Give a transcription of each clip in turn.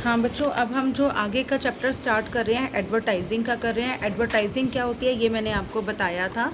हाँ बच्चों, अब हम जो आगे का चैप्टर स्टार्ट कर रहे हैं एडवर्टाइजिंग का कर रहे हैं। एडवर्टाइजिंग क्या होती है ये मैंने आपको बताया था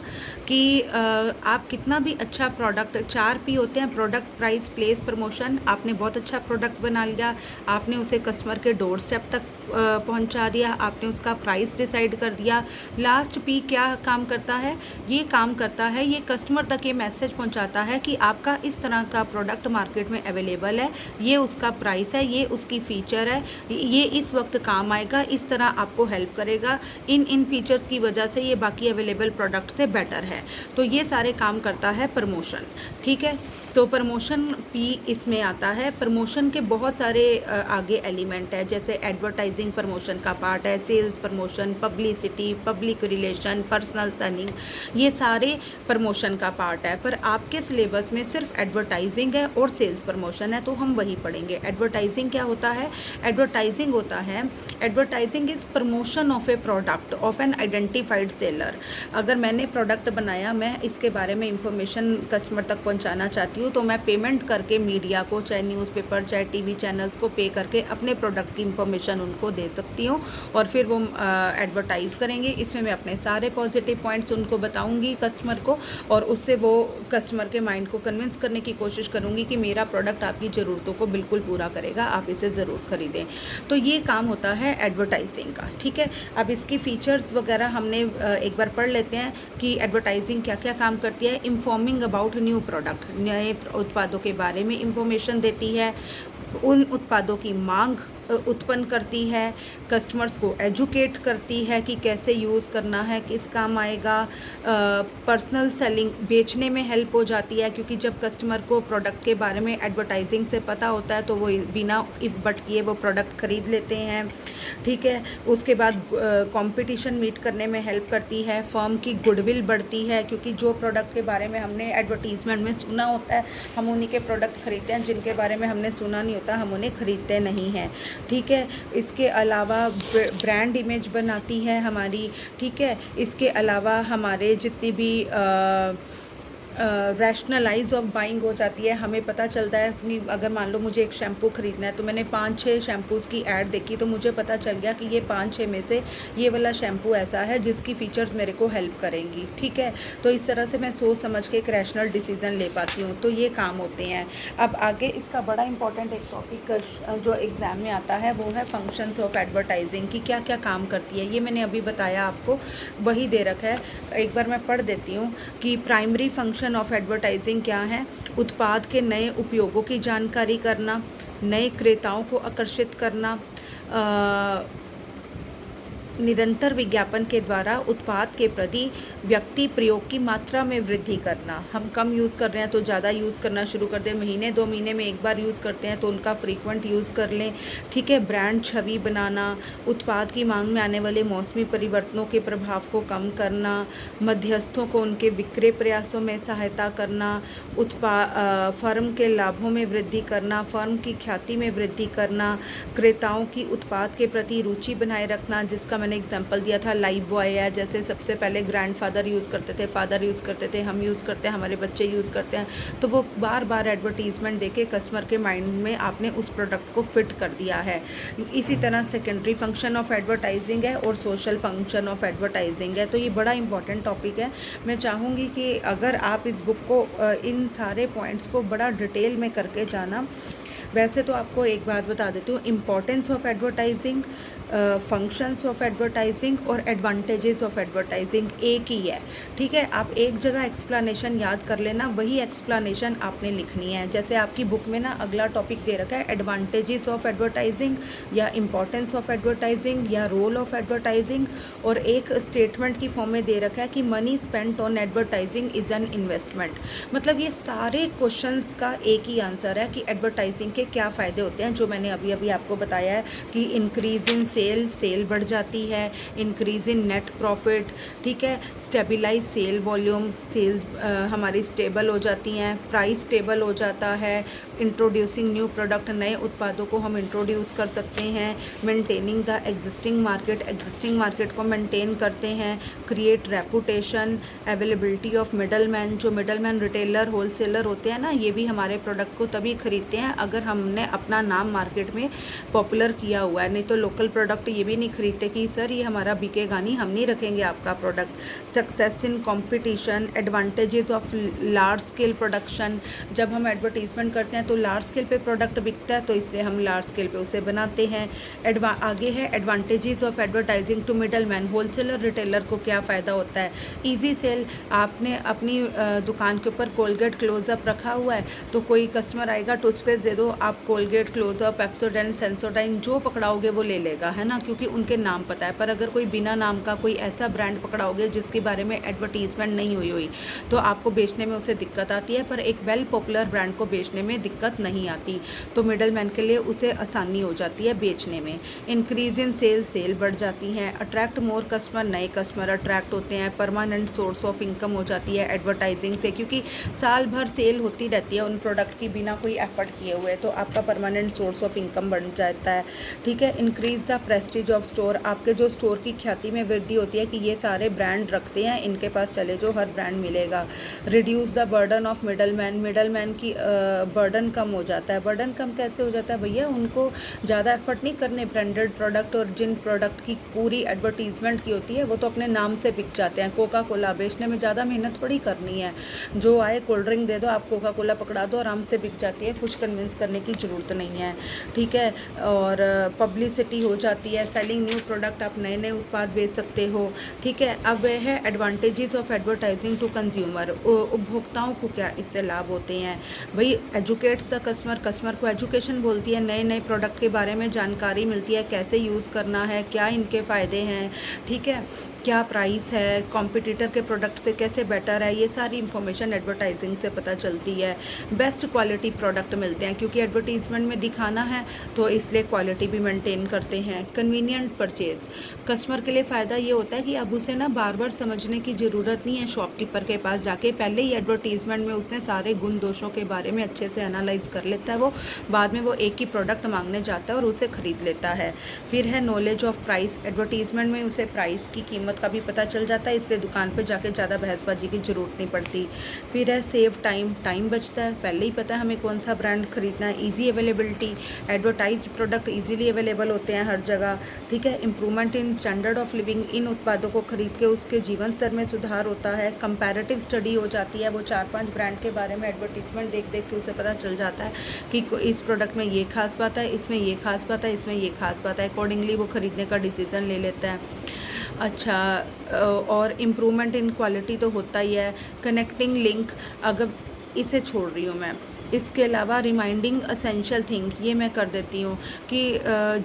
कि आप कितना भी अच्छा प्रोडक्ट, 4P होते हैं, प्रोडक्ट, प्राइस, प्लेस, प्रमोशन। आपने बहुत अच्छा प्रोडक्ट बना लिया, आपने उसे कस्टमर के डोर स्टेप तक पहुंचा दिया, आपने उसका प्राइस डिसाइड कर दिया। लास्ट P क्या काम करता है? ये काम करता है, ये कस्टमर तक ये मैसेज पहुंचाता है कि आपका इस तरह का प्रोडक्ट मार्केट में अवेलेबल है, ये उसका प्राइस है, ये उसकी फ़ीचर है, ये इस वक्त काम आएगा, इस तरह आपको हेल्प करेगा, इन इन फीचर्स की वजह से ये बाकी अवेलेबल प्रोडक्ट से बेटर है। तो ये सारे काम करता है प्रमोशन। ठीक है, तो प्रमोशन P इसमें आता है। प्रमोशन के बहुत सारे आगे एलिमेंट है, जैसे एडवर्टाइजिंग प्रमोशन का पार्ट है, sales promotion, publicity, public relation, personal selling, ये सारे प्रमोशन का पार्ट है। पर आपके सिलेबस में सिर्फ एडवर्टाइजिंग है और सेल्स प्रमोशन है, तो हम वही पढ़ेंगे। एडवर्टाइजिंग क्या होता है? एडवर्टाइजिंग होता है, advertising is promotion of a product of an identified seller. अगर मैंने प्रोडक्ट बनाया, मैं इसके बारे में इंफॉर्मेशन कस्टमर तक पहुंचाना चाहती हूँ, तो मैं पेमेंट करके मीडिया को, चाहे न्यूज़पेपर, चाहे टीवी चैनल्स को पे करके अपने प्रोडक्ट की इंफॉर्मेशन उनको दे सकती हूँ और फिर वो एडवर्टाइज़ करेंगे। इसमें मैं अपने सारे पॉजिटिव पॉइंट्स उनको बताऊँगी कस्टमर को, और उससे वो कस्टमर के माइंड को कन्विंस करने की कोशिश करूँगी कि मेरा प्रोडक्ट आपकी ज़रूरतों को बिल्कुल पूरा करेगा, आप इसे ज़रूर खरीदें। तो ये काम होता है एडवर्टाइजिंग का। ठीक है, अब इसकी फ़ीचर्स वगैरह हमने एक बार पढ़ लेते हैं कि एडवर्टाइजिंग क्या क्या काम करती है। इन्फॉर्मिंग अबाउट न्यू प्रोडक्ट, नए उत्पादों के बारे में इंफॉर्मेशन देती है, उन उत्पादों की मांग उत्पन्न करती है, कस्टमर्स को एजुकेट करती है कि कैसे यूज़ करना है, किस काम आएगा। पर्सनल सेलिंग, बेचने में हेल्प हो जाती है, क्योंकि जब कस्टमर को प्रोडक्ट के बारे में एडवर्टाइजिंग से पता होता है तो वो बिना इफ़ बट किए वो प्रोडक्ट ख़रीद लेते हैं। ठीक है, उसके बाद कंपटीशन मीट करने में हेल्प करती है, फर्म की गुडविल बढ़ती है, क्योंकि जो प्रोडक्ट के बारे में हमने एडवर्टीज़मेंट में सुना होता है हम उन्हीं के प्रोडक्ट खरीदते हैं, जिनके बारे में हमने सुना नहीं होता हम उन्हें खरीदते नहीं हैं। ठीक है, इसके अलावा ब्रांड इमेज बनाती है हमारी। ठीक है, इसके अलावा हमारे जितनी भी रैशनलाइज ऑफ बाइंग हो जाती है, हमें पता चलता है अपनी, अगर मान लो मुझे एक शैम्पू ख़रीदना है तो मैंने 5-6 शैम्पूज़ की ऐड देखी, तो मुझे पता चल गया कि ये 5-6 में से ये वाला शैम्पू ऐसा है जिसकी फ़ीचर्स मेरे को हेल्प करेंगी। ठीक है, तो इस तरह से मैं सोच समझ के एक रैशनल डिसीज़न ले पाती हूँ। तो ये काम होते हैं। अब आगे इसका बड़ा इंपॉर्टेंट एक टॉपिक जो एग्ज़ाम में आता है वो है फंक्शंस ऑफ एडवर्टाइजिंग, की क्या क्या काम करती है। ये मैंने अभी बताया आपको, वही दे रखा है, एक बार मैं पढ़ देती हूँ कि प्राइमरी फंक्शन ऑफ एडवर्टाइजिंग क्या है। उत्पाद के नए उपयोगों की जानकारी करना, नए क्रेताओं को आकर्षित करना, निरंतर विज्ञापन के द्वारा उत्पाद के प्रति व्यक्ति प्रयोग की मात्रा में वृद्धि करना। हम कम यूज़ कर रहे हैं तो ज़्यादा यूज़ करना शुरू कर दें, महीने 2 महीने में एक बार यूज़ करते हैं तो उनका फ्रीक्वेंट यूज़ कर लें। ठीक है, ब्रांड छवि बनाना, उत्पाद की मांग में आने वाले मौसमी परिवर्तनों के प्रभाव को कम करना, मध्यस्थों को उनके विक्रय प्रयासों में सहायता करना, फर्म के लाभों में वृद्धि करना, फर्म की ख्याति में वृद्धि करना, क्रेताओं की उत्पाद के प्रति रुचि बनाए रखना, जिसका मैंने एग्जांपल दिया था लाइफ बॉय है। जैसे सबसे पहले ग्रैंडफादर यूज़ करते थे, फादर यूज़ करते थे, हम यूज़ करते हैं, हमारे बच्चे यूज़ करते हैं, तो वो बार बार एडवर्टीज़मेंट देके कस्टमर के माइंड में आपने उस प्रोडक्ट को फिट कर दिया है। इसी तरह सेकेंडरी फंक्शन ऑफ एडवर्टाइजिंग है और सोशल फंक्शन ऑफ एडवर्टाइजिंग है। तो ये बड़ा इंपॉर्टेंट टॉपिक है। मैं चाहूँगी कि अगर आप इस बुक को, इन सारे पॉइंट्स को बड़ा डिटेल में करके जाना। वैसे तो आपको एक बात बता देती हूँ, importance of advertising, functions of advertising और एडवांटेजेस ऑफ एडवर्टाइजिंग एक ही है। ठीक है, आप एक जगह एक्सप्लेनेशन याद कर लेना, वही एक्सप्लेनेशन आपने लिखनी है। जैसे आपकी बुक में ना अगला टॉपिक दे रखा है एडवांटेजेस ऑफ एडवर्टाइजिंग या इम्पॉर्टेंस ऑफ एडवर्टाइजिंग या रोल ऑफ एडवर्टाइजिंग, और एक स्टेटमेंट की फॉर्म में दे रखा है कि money spent on advertising is an investment. मतलब ये सारे क्वेश्चंस का एक ही आंसर है कि एडवर्टाइजिंग के क्या फ़ायदे होते हैं, जो मैंने अभी अभी आपको बताया है कि इंक्रीज इन सेल बढ़ जाती है, इंक्रीज इन नेट प्रॉफिट। ठीक है, स्टेबलाइज सेल वॉल्यूम, सेल्स हमारी स्टेबल हो जाती हैं, प्राइस स्टेबल हो जाता है, इंट्रोड्यूसिंग न्यू प्रोडक्ट, नए उत्पादों को हम इंट्रोड्यूस कर सकते हैं, मेंटेनिंग द एग्जिस्टिंग मार्केट को मेंटेन करते हैं, create reputation, availability of middle man, जो मिडल मैन रिटेलर होलसेलर होते हैं ना, ये भी हमारे प्रोडक्ट को तभी खरीदते हैं अगर हमने अपना नाम मार्केट में पॉपुलर किया हुआ है। नहीं तो लोकल प्रोडक्ट ये भी नहीं खरीदते कि सर ये हमारा बिकेगा नहीं, हम नहीं रखेंगे आपका product. Success in competition, advantages of large scale production. जब हम एडवर्टीजमेंट करते हैं तो लार्ज स्केल पे प्रोडक्ट बिकता है, तो इसलिए हम लार्ज स्केल पे उसे बनाते हैं। आगे है advantages of advertising to middleman. Wholesaler retailer को क्या फ़ायदा होता है? Easy sale. आपने अपनी दुकान के ऊपर कोलगेट क्लोजअप रखा हुआ है, तो कोई कस्टमर आएगा, टूथपेस्ट दे दो, आप कोलगेट क्लोजअप, पेप्सोडेंट, सेंसोडाइन जो पकड़ाओगे वो ले लेगा, है ना, क्योंकि उनके नाम पता है। पर अगर कोई बिना नाम का कोई ऐसा ब्रांड पकड़ाओगे जिसके बारे में एडवर्टीजमेंट नहीं हुई तो आपको बेचने में उसे दिक्कत आती है, पर एक वेल पॉपुलर ब्रांड को बेचने में दिक्कत नहीं आती, तो मिडल मैन के लिए उसे आसानी हो जाती है बेचने में। इंक्रीज इन सेल बढ़ जाती हैं। अट्रैक्ट मोर कस्टमर, नए कस्टमर अट्रैक्ट होते हैं। परमानेंट सोर्स ऑफ इनकम हो जाती है एडवर्टाइजिंग से, क्योंकि साल भर सेल होती रहती है उन प्रोडक्ट की बिना कोई एफर्ट किए हुए, तो आपका परमानेंट सोर्स ऑफ इनकम बन जाता है। ठीक है। Increase the Prestige of store. आपके जो स्टोर की ख्याति में वृद्धि होती है कि ये सारे ब्रांड रखते हैं, इनके पास चले जो हर ब्रांड मिलेगा। Reduce the burden of middle man की बर्डन कम हो जाता है। बर्डन कम कैसे हो जाता है भैया? उनको ज़्यादा एफर्ट नहीं करने ब्रांडेड प्रोडक्ट, और जिन प्रोडक्ट की पूरी एडवर्टीजमेंट की होती है वो तो अपने नाम से बिक जाते हैं। कोका कोला बेचने में ज़्यादा मेहनत थोड़ी करनी है, जो आए कोल्ड ड्रिंक दे दो, आप कोका कोला पकड़ा दो, आराम से बिक जाती है, कुछ कन्विंस करने की ज़रूरत नहीं है। ठीक है। और पब्लिसिटी हो जाती है। सेलिंग न्यू प्रोडक्ट, आप नए नए उत्पाद बेच सकते हो। ठीक है। अब वह है advantages of advertising to consumer. उपभोक्ताओं को क्या इससे लाभ होते हैं भाई? एजुकेट्स द कस्टमर, कस्टमर को एजुकेशन बोलती है, नए नए प्रोडक्ट के बारे में जानकारी मिलती है, कैसे यूज़ करना है, क्या इनके फ़ायदे हैं, ठीक है, क्या प्राइस है, कॉम्पिटिटर के प्रोडक्ट से कैसे बेटर है, ये सारी इन्फॉर्मेशन एडवर्टाइजिंग से पता चलती है। बेस्ट क्वालिटी प्रोडक्ट मिलते हैं, क्योंकि एडवर्टीजमेंट में दिखाना है तो इसलिए क्वालिटी भी मेंटेन करते हैं। कन्वीनियंट परचेज, कस्टमर के लिए फ़ायदा ये होता है कि अब उसे ना बार बार समझने की ज़रूरत नहीं है शॉपकीपर के पास जाके, पहले ही एडवर्टीजमेंट में उसने सारे गुण दोषों के बारे में अच्छे से एनालाइज कर लेता है, वो बाद में वो एक ही प्रोडक्ट मांगने जाता है और उसे ख़रीद लेता है। फिर है नॉलेज ऑफ प्राइस, एडवर्टीजमेंट में उसे प्राइस की कीमत का भी पता चल जाता है, इसलिए दुकान पे जाके ज़्यादा बहसबाजी की ज़रूरत नहीं पड़ती। फिर है सेव टाइम, टाइम बचता है, पहले ही पता है हमें कौन सा ब्रांड खरीदना है। Easy availability, advertise product easily available होते हैं हर जगह। ठीक है। Improvement in standard of living, इन उत्पादों को खरीद के उसके जीवन स्तर में सुधार होता है। कंपैरेटिव स्टडी हो जाती है, वो 4-5 ब्रांड के बारे में एडवर्टीजमेंट देख देख के उसे पता चल जाता है कि इस प्रोडक्ट में ये खास बात है, इसमें ये खास बात है, इसमें ये खास बात है, अकॉर्डिंगली वो खरीदने का डिसीज़न ले लेता है। अच्छा, और इम्प्रूवमेंट इन क्वालिटी तो होता ही है। कनेक्टिंग लिंक, अगर इसे छोड़ रही हूँ मैं, इसके अलावा रिमाइंडिंग असेंशियल थिंग, ये मैं कर देती हूँ कि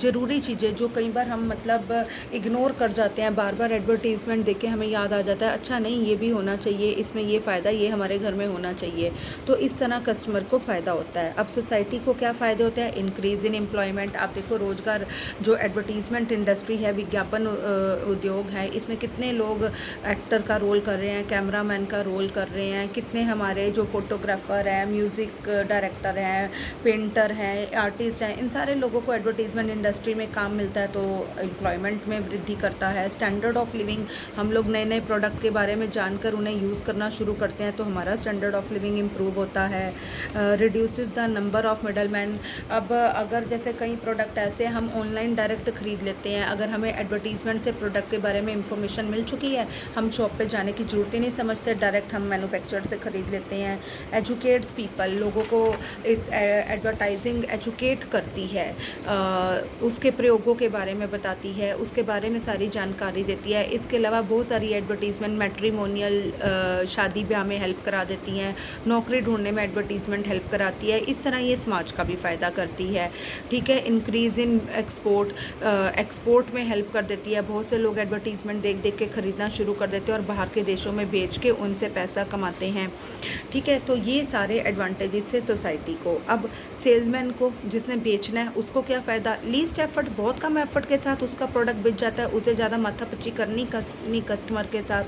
ज़रूरी चीज़ें जो कई बार हम मतलब इग्नोर कर जाते हैं, बार बार एडवर्टीजमेंट देख के हमें याद आ जाता है, अच्छा नहीं ये भी होना चाहिए, इसमें ये फ़ायदा, ये हमारे घर में होना चाहिए, तो इस तरह कस्टमर को फ़ायदा होता है। अब सोसाइटी को क्या फ़ायदे होते हैं? इंक्रीज़ इन एम्प्लॉयमेंट, आप देखो रोज़गार, जो एडवर्टीजमेंट इंडस्ट्री है, विज्ञापन उद्योग है, इसमें कितने लोग एक्टर का रोल कर रहे हैं, कैमरामैन का रोल कर रहे हैं, कितने हमारे जो फोटोग्राफर हैं, म्यूज़िक डायरेक्टर हैं, पेंटर हैं, आर्टिस्ट हैं, इन सारे लोगों को एडवर्टीजमेंट इंडस्ट्री में काम मिलता है, तो एम्प्लॉयमेंट में वृद्धि करता है। स्टैंडर्ड ऑफ लिविंग, हम लोग नए नए प्रोडक्ट के बारे में जानकर उन्हें यूज़ करना शुरू करते हैं, तो हमारा स्टैंडर्ड ऑफ लिविंग इम्प्रूव होता है। Reduces the number of middleman, अब अगर जैसे कई प्रोडक्ट ऐसे हम ऑनलाइन डायरेक्ट ख़रीद लेते हैं, अगर हमें एडवर्टीजमेंट से प्रोडक्ट के बारे में इंफॉर्मेशन मिल चुकी है, हम शॉप पे जाने की ज़रूरत ही नहीं समझते, डायरेक्ट हम मैन्युफैक्चरर से ख़रीद लेते हैं। एजुकेट्स पीपल, लोगों को इस एडवर्टाइजिंग एजुकेट करती है, उसके प्रयोगों के बारे में बताती है, उसके बारे में सारी जानकारी देती है। इसके अलावा बहुत सारी एडवर्टीजमेंट मैट्रिमोनियल, शादी ब्याह में हेल्प करा देती हैं, नौकरी ढूंढने में एडवर्टीजमेंट हेल्प कराती है, इस तरह ये समाज का भी फ़ायदा करती है। ठीक है। इंक्रीज़ इन एक्सपोर्ट, एक्सपोर्ट में हेल्प कर देती है, बहुत से लोग एडवर्टीजमेंट देख देख के ख़रीदना शुरू कर देते हैं और बाहर के देशों में बेच के उनसे पैसा कमाते हैं। ठीक है। तो ये सारे एडवांटेजेस से सोसाइटी को। अब सेल्समैन को, जिसने बेचना है, उसको क्या फ़ायदा? लीस्ट एफर्ट, बहुत कम एफर्ट के साथ उसका प्रोडक्ट बिक जाता है, उसे ज़्यादा माथापच्ची करनी नहीं कस्टमर के साथ।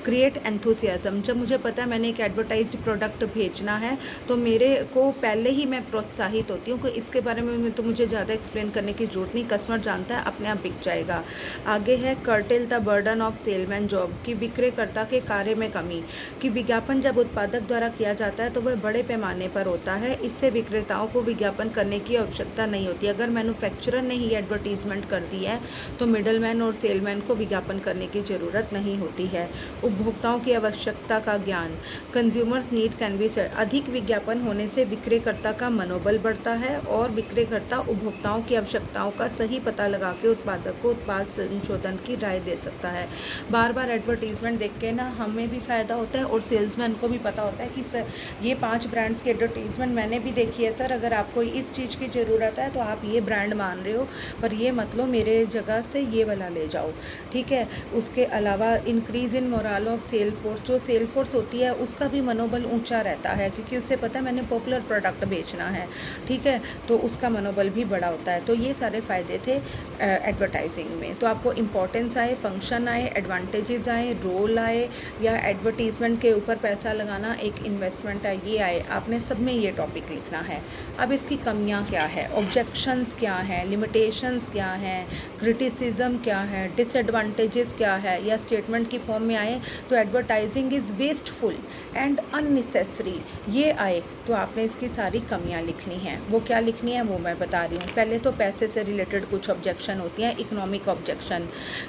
Create enthusiasm. जब मुझे पता है मैंने एक एडवर्टाइज्ड प्रोडक्ट भेजना है तो मेरे को पहले ही मैं प्रोत्साहित होती हूँ कि इसके बारे में तो मुझे ज़्यादा एक्सप्लेन करने की ज़रूरत नहीं, कस्टमर जानता है, अपने आप बिक जाएगा। आगे है cartel the burden of salesman job, कि विक्रेता के कार्य में कमी। कि विज्ञापन जब उत्पादक द्वारा किया जाता है तो वह बड़े पैमाने पर होता है, इससे विक्रेताओं को विज्ञापन करने की आवश्यकता नहीं होती। अगर मैन्युफैक्चरर ने ही एडवर्टीजमेंट कर दी है तो मिडलमैन और सेलमैन को विज्ञापन करने की ज़रूरत नहीं होती है। उपभोक्ताओं की आवश्यकता का ज्ञान, consumers need can be set. अधिक विज्ञापन होने से विक्रेता का मनोबल बढ़ता है और विक्रेता उपभोक्ताओं की आवश्यकताओं का सही पता लगा के उत्पादक को उत्पाद संशोधन की राय दे सकता है। बार बार एडवर्टीजमेंट देख के ना हमें भी फ़ायदा होता है और सेल्समैन को भी पता होता है कि सर ये 5 ब्रांड्स की एडवर्टीजमेंट मैंने भी देखी है, सर अगर आपको इस चीज़ की ज़रूरत है तो आप ये ब्रांड मान रहे हो, पर ये मत लो, मेरे जगह से ये वाला ले जाओ, ठीक है। उसके अलावा increase in morale of sale force, जो सेल फोर्स होती है उसका भी मनोबल ऊंचा रहता है क्योंकि उससे पता है मैंने पॉपुलर प्रोडक्ट बेचना है, ठीक है, तो उसका मनोबल भी बड़ा होता है। तो ये सारे फ़ायदे थे एडवर्टाइजिंग में। तो आपको इम्पोर्टेंस आए, फंक्शन आए, एडवांटेजेस आए, रोल आए, या एडवर्टीजमेंट के ऊपर पैसा लगाना एक इन्वेस्टमेंट है, ये आए, आपने सब में ये टॉपिक लिखना है। अब इसकी कमियां क्या है, ऑब्जेक्शंस क्या हैं, लिमिटेशंस क्या हैं, क्रिटिसिज्म क्या है, डिसएडवांटेजेस क्या है, या स्टेटमेंट की फॉर्म में आए तो advertising is wasteful and unnecessary, ये आए तो आपने इसकी सारी कमियां लिखनी हैं। वो क्या लिखनी है वो मैं बता रही हूँ। पहले तो पैसे से रिलेटेड कुछ ऑब्जेक्शन होती हैं, इकोनॉमिक ऑब्जेक्शन,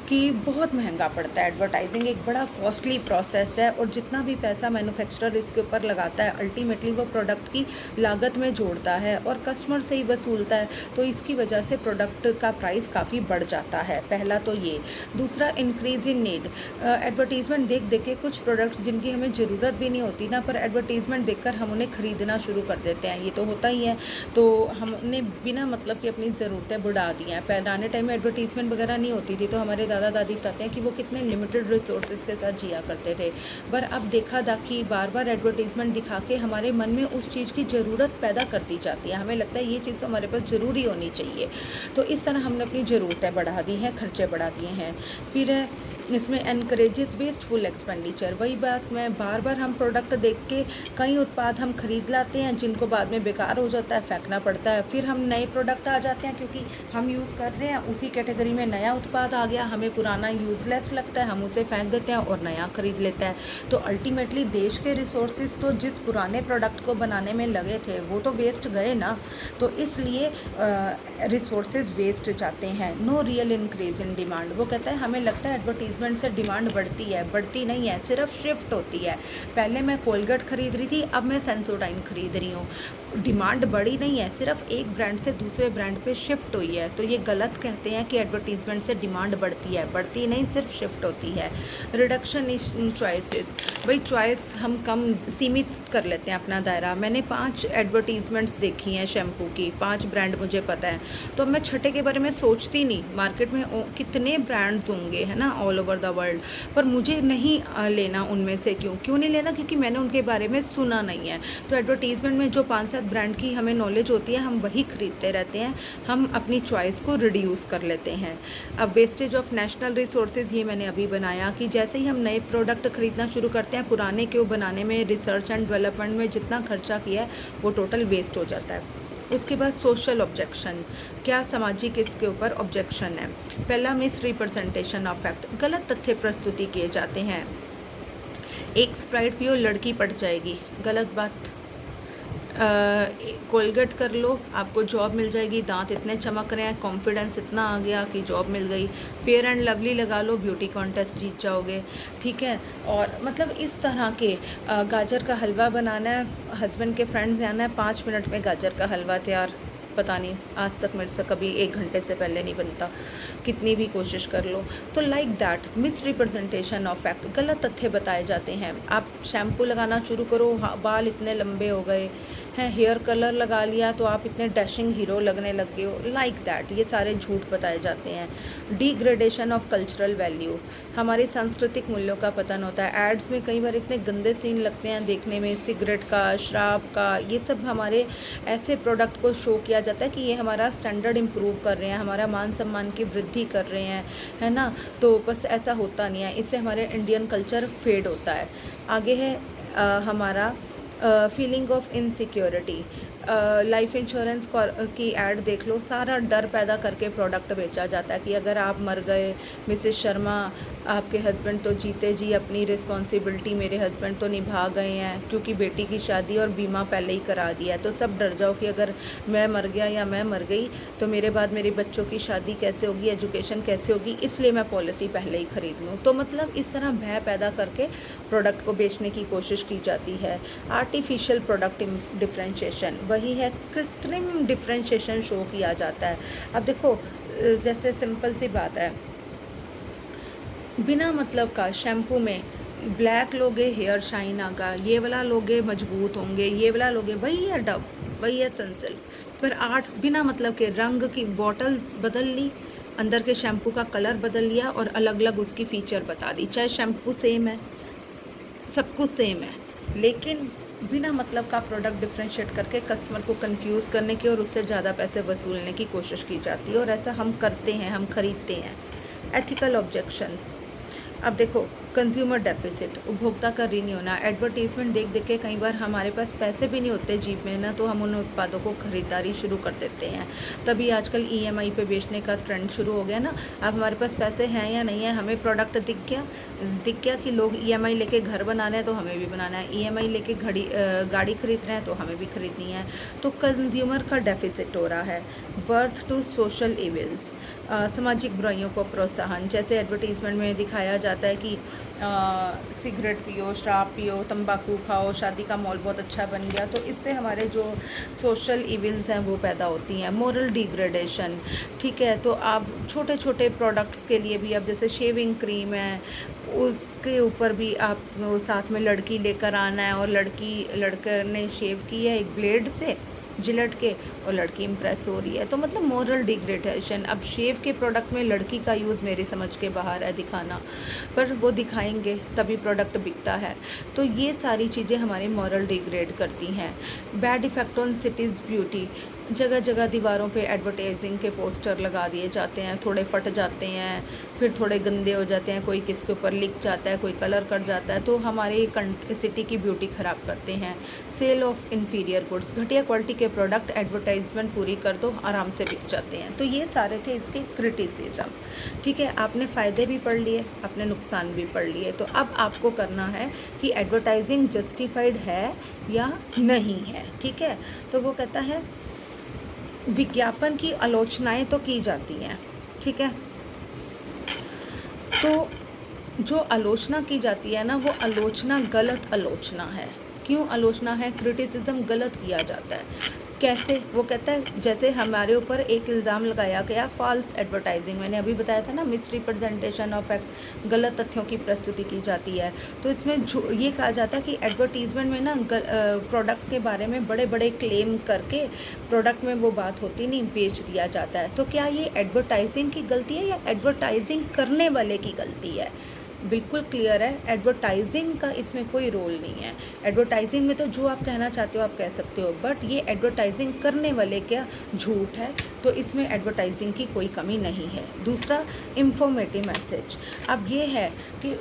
कि बहुत महंगा पड़ता है, एडवर्टाइजिंग एक बड़ा कॉस्टली प्रोसेस है और जितना भी पैसा मैन्युफैक्चरर इसके ऊपर लगाता है अल्टीमेटली वो प्रोडक्ट की लागत में जोड़ता है और कस्टमर से ही वसूलता है, तो इसकी वजह से प्रोडक्ट का प्राइस काफ़ी बढ़ जाता है। पहला तो ये। दूसरा, इंक्रीज इन नीड, एडवर्टीजमेंट देख देख के कुछ प्रोडक्ट्स जिनकी हमें ज़रूरत भी नहीं होती ना, पर एडवर्टीजमेंट देखकर हम उन्हें ख़रीदना शुरू कर देते हैं, ये तो होता ही है। तो हमने बिना मतलब कि अपनी ज़रूरतें बढ़ा दी हैं। पुराने टाइम में एडवर्टीजमेंट वगैरह नहीं होती थी तो हमारे दादा दादी बताते हैं कि वो कितने लिमिटेड रिसोर्सेज के साथ जिया करते थे, पर अब देखा दाखी बार बार एडवर्टीजमेंट दिखा के हमारे मन में उस चीज़ की ज़रूरत पैदा कर दी जाती है, हमें लगता है ये चीज़ हमारे पास ज़रूरी होनी चाहिए। तो इस तरह हमने अपनी ज़रूरतें बढ़ा दी हैं, खर्चे बढ़ा दिए हैं। फिर इसमें एनकरेजेस वेस्टफुल एक्सपेंडिचर, वही बात, मैं बार बार हम प्रोडक्ट देख के कई उत्पाद हम खरीद लाते हैं जिनको बाद में बेकार हो जाता है, फेंकना पड़ता है। फिर हम नए प्रोडक्ट आ जाते हैं क्योंकि हम यूज़ कर रहे हैं, उसी कैटेगरी में नया उत्पाद आ गया, हमें पुराना यूज़लेस लगता है, हम उसे फेंक देते हैं और नया खरीद लेते हैं। तो अल्टीमेटली देश के रिसोर्सेज तो जिस पुराने प्रोडक्ट को बनाने में लगे थे वो तो वेस्ट गए ना, तो इसलिए रिसोर्सेज वेस्ट जाते हैं। No real increase in demand, वो कहता है हमें लगता है एडवर्टीजमेंट से डिमांड बढ़ती है, बढ़ती नहीं है, सिर्फ शिफ्ट होती है। पहले मैं कोलगेट खरीद रही थी, अब मैं सेंसोडाइन खरीद रही हूँ, डिमांड बढ़ी नहीं है, सिर्फ एक ब्रांड से दूसरे ब्रांड पे शिफ्ट हुई है। तो ये गलत कहते हैं कि एडवर्टीजमेंट से डिमांड बढ़ती है, बढ़ती नहीं, सिर्फ शिफ्ट होती है। रिडक्शन इन चॉइसेस, भाई चॉइस हम कम सीमित कर लेते हैं अपना दायरा। मैंने 5 एडवर्टीजमेंट्स देखी हैं शैम्पू की, 5 ब्रांड मुझे पता है, तो मैं छठे के बारे में सोचती नहीं। मार्केट में कितने ब्रांड्स होंगे, है ना, ऑल ओवर द वर्ल्ड, पर मुझे नहीं लेना उनमें से। क्यों नहीं लेना? क्योंकि मैंने उनके बारे में सुना नहीं है। तो एडवर्टीजमेंट में जो 5-7 ब्रांड की हमें नॉलेज होती है हम वही खरीदते रहते हैं, हम अपनी चॉइस को रिड्यूस कर लेते हैं। अब वेस्टेज ऑफ नेशनल रिसोर्सेज, ये मैंने अभी बनाया कि जैसे ही हम नए प्रोडक्ट खरीदना शुरू करते हैं, पुराने को बनाने में, रिसर्च एंड डेवलपमेंट में जितना खर्चा किया है वो टोटल वेस्ट हो जाता है। उसके बाद सोशल ऑब्जेक्शन, क्या सामाजिक इसके ऊपर ऑब्जेक्शन है। पहला, मिस रिप्रेजेंटेशन ऑफ फैक्ट, गलत तथ्य प्रस्तुति किए जाते हैं। एक स्प्राइट पियो लड़की पट जाएगी, गलत बात। कोलगेट कर लो आपको जॉब मिल जाएगी, दांत इतने चमक रहे हैं, कॉन्फिडेंस इतना आ गया कि जॉब मिल गई। फेयर एंड लवली लगा लो, ब्यूटी कॉन्टेस्ट जीत जाओगे, ठीक है। और मतलब इस तरह के गाजर का हलवा बनाना है, हस्बैंड के फ्रेंड्स आना है, 5 मिनट में गाजर का हलवा तैयार, पता नहीं आज तक मेरे से कभी 1 घंटे से पहले नहीं बनता, कितनी भी कोशिश कर लो। तो like that miss representation of fact, गलत तथ्य बताए जाते हैं। आप शैम्पू लगाना शुरू करो, बाल इतने लंबे हो गए, है, हेयर कलर लगा लिया तो आप इतने डैशिंग हीरो लगने लग गए हो, लाइक दैट। ये सारे झूठ बताए जाते हैं। डिग्रेडेशन ऑफ कल्चरल वैल्यू, हमारे सांस्कृतिक मूल्यों का पतन होता है। एड्स में कई बार इतने गंदे सीन लगते हैं देखने में, सिगरेट का, शराब का, ये सब हमारे ऐसे प्रोडक्ट को शो किया जाता है कि ये हमारा स्टैंडर्ड इम्प्रूव कर रहे हैं, हमारा मान सम्मान की वृद्धि कर रहे हैं, है ना। तो बस ऐसा होता नहीं है, इससे हमारे इंडियन कल्चर फेड होता है। आगे है हमारा feeling of insecurity. Life insurance की ऐड देख लो, सारा डर पैदा करके प्रोडक्ट बेचा जाता है कि अगर आप मर गए मिसेस शर्मा, आपके हस्बैंड तो जीते जी अपनी रिस्पॉन्सिबिलिटी मेरे हस्बैंड तो निभा गए हैं क्योंकि बेटी की शादी और बीमा पहले ही करा दिया है, तो सब डर जाओ कि अगर मैं मर गया या मैं मर गई तो मेरे बाद मेरे बच्चों की शादी कैसे होगी, एजुकेशन कैसे होगी, इसलिए मैं पॉलिसी पहले ही खरीद लूँ। तो मतलब इस तरह भय पैदा करके प्रोडक्ट को बेचने की कोशिश की जाती है। आर्टिफिशियल प्रोडक्ट डिफ्रेंशिएशन, वही है कृत्रिम डिफ्रेंशिएशन शो किया जाता है। अब देखो जैसे सिंपल सी बात है, बिना मतलब का शैम्पू में ब्लैक लोगे हेयर शाइन आगा, ये वाला लोगे मजबूत होंगे, ये वाला लोगे, वही है डव, वही है सनसिल्क, फिर 8 बिना मतलब के रंग की बॉटल्स बदल ली, अंदर के शैम्पू का कलर बदल लिया और अलग अलग उसकी फ़ीचर बता दी। चाहे शैम्पू सेम है, सब कुछ सेम है, लेकिन बिना मतलब का प्रोडक्ट डिफ्रेंशिएट करके कस्टमर को कंफ्यूज करने की और उससे ज़्यादा पैसे वसूलने की कोशिश की जाती है, और ऐसा हम करते हैं, हम खरीदते हैं। एथिकल ऑब्जेक्शंस, अब देखो कंज्यूमर डेफिसिट, उपभोक्ता का ऋणी होना। एडवर्टीजमेंट देख देख के कई बार हमारे पास पैसे भी नहीं होते जेब में ना, तो हम उन उत्पादों को खरीदारी शुरू कर देते हैं। तभी आजकल ईएमआई पे बेचने का ट्रेंड शुरू हो गया ना। अब हमारे पास पैसे हैं या नहीं है, हमें प्रोडक्ट दिख गया कि लोग ईएमआई लेके घर बनाना है तो हमें भी बनाना है, ईएमआई लेके गाड़ी खरीद रहे हैं तो हमें भी खरीदनी है। तो कंज्यूमर का डेफिसिट हो रहा है। बर्थ टू सोशल इविल्स, सामाजिक बुराइयों को प्रोत्साहन, जैसे एडवर्टीजमेंट में दिखाया जाता है कि सिगरेट पियो, शराब पियो, तंबाकू खाओ, शादी का माहौल बहुत अच्छा बन गया, तो इससे हमारे जो सोशल इविल्स हैं वो पैदा होती हैं। मोरल डिग्रेडेशन, ठीक है, तो आप छोटे छोटे प्रोडक्ट्स के लिए भी, अब जैसे शेविंग क्रीम है उसके ऊपर भी आप साथ में लड़की लेकर आना है, और लड़के ने शेव की है एक ब्लेड से जिलेट के, और लड़की इम्प्रेस हो रही है, तो मतलब मोरल डिग्रेडेशन। अब शेव के प्रोडक्ट में लड़की का यूज़ मेरी समझ के बाहर है दिखाना, पर वो दिखाएंगे तभी प्रोडक्ट बिकता है। तो ये सारी चीज़ें हमारे मोरल डिग्रेड करती हैं। Bad effect on cities beauty, जगह जगह दीवारों पे एडवर्टाइजिंग के पोस्टर लगा दिए जाते हैं, थोड़े फट जाते हैं, फिर थोड़े गंदे हो जाते हैं, कोई किसके ऊपर लिख जाता है, कोई कलर कर जाता है, तो हमारे सिटी की ब्यूटी ख़राब करते हैं। सेल ऑफ इन्फीरियर गुड्स, घटिया क्वालिटी के प्रोडक्ट एडवर्टाइजमेंट पूरी कर दो आराम से बिक जाते हैं। तो ये सारे थे इसके क्रिटिसिज्म। ठीक है, आपने फ़ायदे भी पढ़ लिए, आपने नुकसान भी पढ़ लिए। तो अब आपको करना है कि एडवर्टाइजिंग जस्टिफाइड है या नहीं है। ठीक है, तो वो कहता है विज्ञापन की आलोचनाएं तो की जाती हैं, ठीक है, तो जो आलोचना की जाती है ना, वो आलोचना गलत आलोचना है। क्यों आलोचना है? क्रिटिसिज्म गलत किया जाता है। कैसे? वो कहता है जैसे हमारे ऊपर एक इल्ज़ाम लगाया गया फॉल्स एडवर्टाइजिंग, मैंने अभी बताया था ना, मिस रिप्रेजेंटेशन ऑफ फैक्ट, गलत तथ्यों की प्रस्तुति की जाती है। तो इसमें ये कहा जाता है कि एडवर्टीजमेंट में ना प्रोडक्ट के बारे में बड़े बड़े क्लेम करके प्रोडक्ट में वो बात होती नहीं, बेच दिया जाता है। तो क्या ये एडवर्टाइजिंग की गलती है या एडवर्टाइजिंग करने वाले की गलती है? बिल्कुल क्लियर है, एडवर्टाइजिंग का इसमें कोई रोल नहीं है। एडवर्टाइजिंग में तो जो आप कहना चाहते हो आप कह सकते हो, बट ये एडवर्टाइजिंग करने वाले क्या झूठ है, तो इसमें एडवर्टाइजिंग की कोई कमी नहीं है। दूसरा, इंफॉर्मेटिव मैसेज। अब ये है कि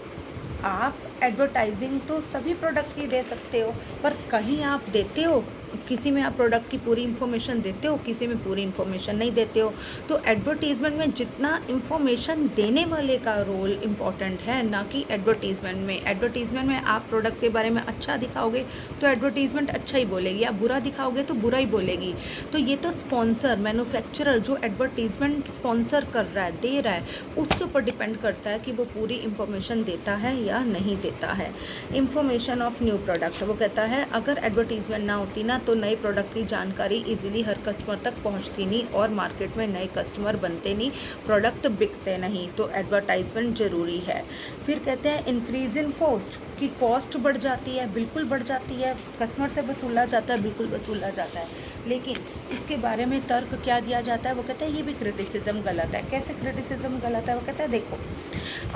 आप एडवर्टाइजिंग तो सभी प्रोडक्ट की दे सकते हो, पर कहीं आप देते हो, किसी में आप प्रोडक्ट की पूरी इन्फॉर्मेशन देते हो, किसी में पूरी इन्फॉर्मेशन नहीं देते हो। तो एडवर्टीज़मेंट में जितना इन्फॉर्मेशन देने वाले का रोल इम्पॉर्टेंट है, ना कि एडवर्टीज़मेंट में। एडवर्टीज़मेंट में आप प्रोडक्ट के बारे में अच्छा दिखाओगे तो एडवर्टीज़मेंट अच्छा ही बोलेगी, आप बुरा दिखाओगे तो बुरा ही बोलेगी। तो ये तो स्पॉन्सर, मैन्युफैक्चरर जो एडवर्टीज़मेंट स्पॉन्सर कर रहा है, दे रहा है, उसके ऊपर डिपेंड करता है कि वो पूरी इन्फॉर्मेशन देता है या नहीं देता। देता है। इंफॉर्मेशन ऑफ न्यू प्रोडक्ट, वो कहता है अगर एडवर्टीजमेंट ना होती ना तो नए प्रोडक्ट की जानकारी इजीली हर कस्टमर तक पहुंचती नहीं और मार्केट में नए कस्टमर बनते नहीं, प्रोडक्ट बिकते नहीं, तो एडवर्टाइजमेंट ज़रूरी है। फिर कहते हैं इंक्रीज इन कॉस्ट, कि कॉस्ट बढ़ जाती है, बिल्कुल बढ़ जाती है, कस्टमर से वसूला जाता है, बिल्कुल वसूला जाता है, लेकिन इसके बारे में तर्क क्या दिया जाता है, वो कहते हैं ये भी क्रिटिसिज्म गलत है। कैसे क्रिटिसिज्म गलत है, वो कहता है देखो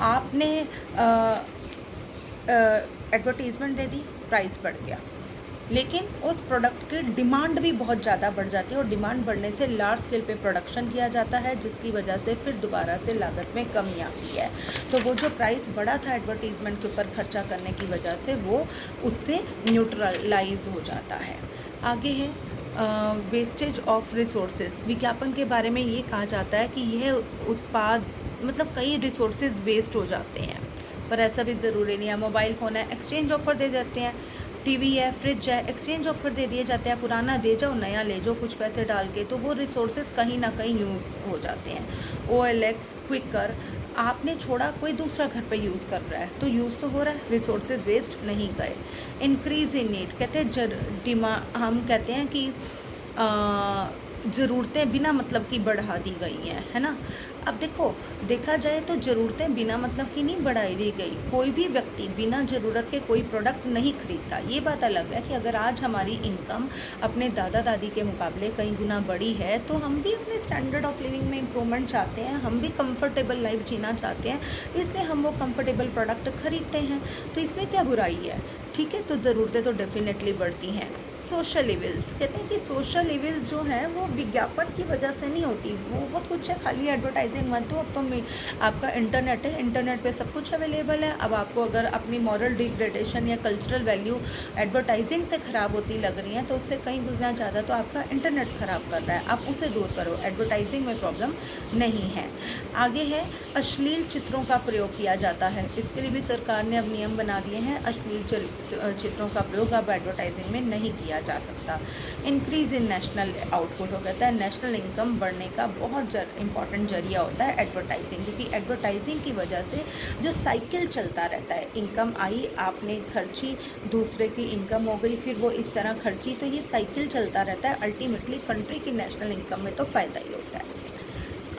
आपने एडवर्टीज़मेंट दे दी, प्राइस बढ़ गया, लेकिन उस प्रोडक्ट की डिमांड भी बहुत ज़्यादा बढ़ जाती है और डिमांड बढ़ने से लार्ज स्केल पे प्रोडक्शन किया जाता है, जिसकी वजह से फिर दोबारा से लागत में कमी आती है। तो वो जो प्राइस बढ़ा था एडवर्टीज़मेंट के ऊपर खर्चा करने की वजह से वो उससे न्यूट्रलाइज हो जाता है। आगे है वेस्टेज ऑफ रिसोर्सेज। विज्ञापन के बारे में ये कहा जाता है कि यह उत्पाद मतलब कई रिसोर्सेज वेस्ट हो जाते हैं, पर ऐसा भी ज़रूरी नहीं है। मोबाइल फ़ोन है, एक्सचेंज ऑफ़र दे देते हैं, टीवी है, फ्रिज है, एक्सचेंज ऑफ़र दे दिए जाते हैं, पुराना दे जाओ नया ले जाओ कुछ पैसे डाल के, तो वो रिसोर्सेज कहीं ना कहीं यूज़ हो जाते हैं। OLX, क्विकर आपने छोड़ा, कोई दूसरा घर पे यूज़ कर रहा है तो यूज़ तो हो रहा है, रिसोर्सेज वेस्ट नहीं गए। इंक्रीज इन नीड, कहते हैं हम कहते हैं कि ज़रूरतें बिना मतलब की बढ़ा दी गई हैं, है ना। अब देखो देखा जाए तो ज़रूरतें बिना मतलब की नहीं बढ़ाई दी गई, कोई भी व्यक्ति बिना ज़रूरत के कोई प्रोडक्ट नहीं खरीदता। ये बात अलग है कि अगर आज हमारी इनकम अपने दादा दादी के मुकाबले कई गुना बड़ी है तो हम भी अपने स्टैंडर्ड ऑफ लिविंग में इम्प्रूवमेंट चाहते हैं, हम भी कंफर्टेबल लाइफ जीना चाहते हैं, इसलिए हम वो कंफर्टेबल प्रोडक्ट खरीदते हैं, तो इसमें क्या बुराई है, ठीक है। तो ज़रूरतें तो डेफिनेटली बढ़ती हैं। सोशल इविल्स, कहते हैं कि सोशल इविल्स जो हैं वो विज्ञापन की वजह से नहीं होती, वो बहुत कुछ है, खाली एडवर्टाइजिंग मत दो। अब तो आपका इंटरनेट है, इंटरनेट पे सब कुछ अवेलेबल है। अब आपको अगर अपनी मॉरल डिग्रेडेशन या कल्चरल वैल्यू एडवर्टाइजिंग से ख़राब होती लग रही है तो उससे कहीं गुना ज़्यादा तो आपका इंटरनेट ख़राब कर रहा है, आप उसे दूर करो, एडवर्टाइजिंग में प्रॉब्लम नहीं है। आगे है अश्लील चित्रों का प्रयोग किया जाता है, इसके लिए भी सरकार ने अब नियम बना दिए हैं, अश्लील चित्रों का प्रयोग अब एडवर्टाइजिंग में नहीं किया जा सकता। इंक्रीज इन नेशनल आउटपुट, हो कहता है नेशनल इनकम बढ़ने का बहुत इंपॉर्टेंट जरिया होता है एडवर्टाइजिंग, क्योंकि एडवर्टाइजिंग की वजह से जो साइकिल चलता रहता है, इनकम आई, आपने खर्ची, दूसरे की इनकम हो गई, फिर वो इस तरह खर्ची, तो ये साइकिल चलता रहता है, अल्टीमेटली कंट्री की नेशनल इनकम में तो फ़ायदा ही होता है।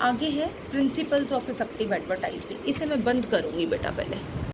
आगे है प्रिंसिपल्स ऑफ इफेक्टिव एडवर्टाइजिंग, इसे मैं बंद करूँगी बेटा पहले।